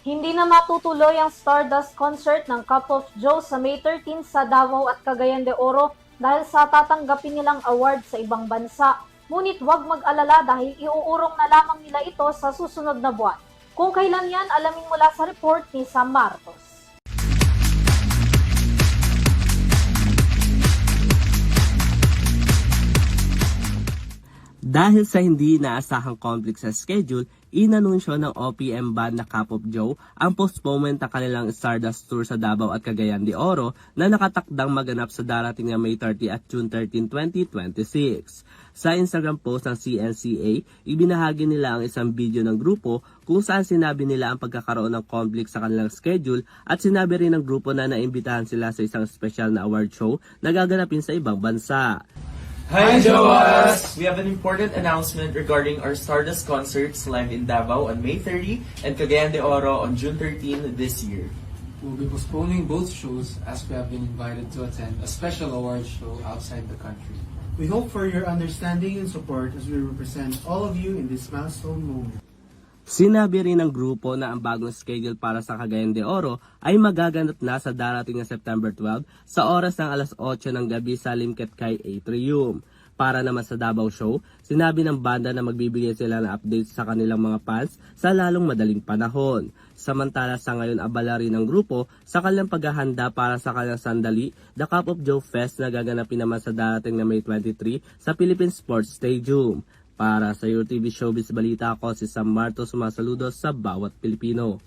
Hindi na matutuloy ang Stardust concert ng Cup of Joe sa May 13 sa Davao at Cagayan de Oro dahil sa tatanggapin nilang award sa ibang bansa. Ngunit huwag mag-alala dahil iuurong na lamang nila ito sa susunod na buwan. Kung kailan yan, alamin mula sa report ni Sam Martos. Dahil sa hindi inaasahang conflict sa schedule, inanunsyo ng OPM band na Cup of Joe ang postponement ng kanilang Stardust Tour sa Davao at Cagayan de Oro na nakatakdang maganap sa darating na May 30 at June 13, 2026. Sa Instagram post ng CNCA, ibinahagi nila ang isang video ng grupo kung saan sinabi nila ang pagkakaroon ng conflict sa kanilang schedule at sinabi rin ng grupo na naimbitahan sila sa isang special na award show na gaganapin sa ibang bansa. Hi Joas! We have an important announcement regarding our Stardust concerts live in Davao on May 30 and Cagayan de Oro on June 13 this year. We'll be postponing both shows as we have been invited to attend a special award show outside the country. We hope for your understanding and support as we represent all of you in this milestone moment. Sinabi rin ng grupo na ang bagong schedule para sa Cagayan de Oro ay magaganap na sa darating na September 12 sa oras ng alas 8 ng gabi sa Limketcay Atrium. Para naman sa Davao Show, sinabi ng banda na magbibigay sila ng updates sa kanilang mga fans sa lalong madaling panahon. Samantala sa ngayon abala rin ng grupo sa kanilang paghahanda para sa kanilang sandali, The Cup of Joe Fest na gaganapin naman sa darating na May 23 sa Philippine Sports Stadium. Para sa UTV Showbiz Balita, ako si Sam Martos, sumasaludos sa bawat Pilipino.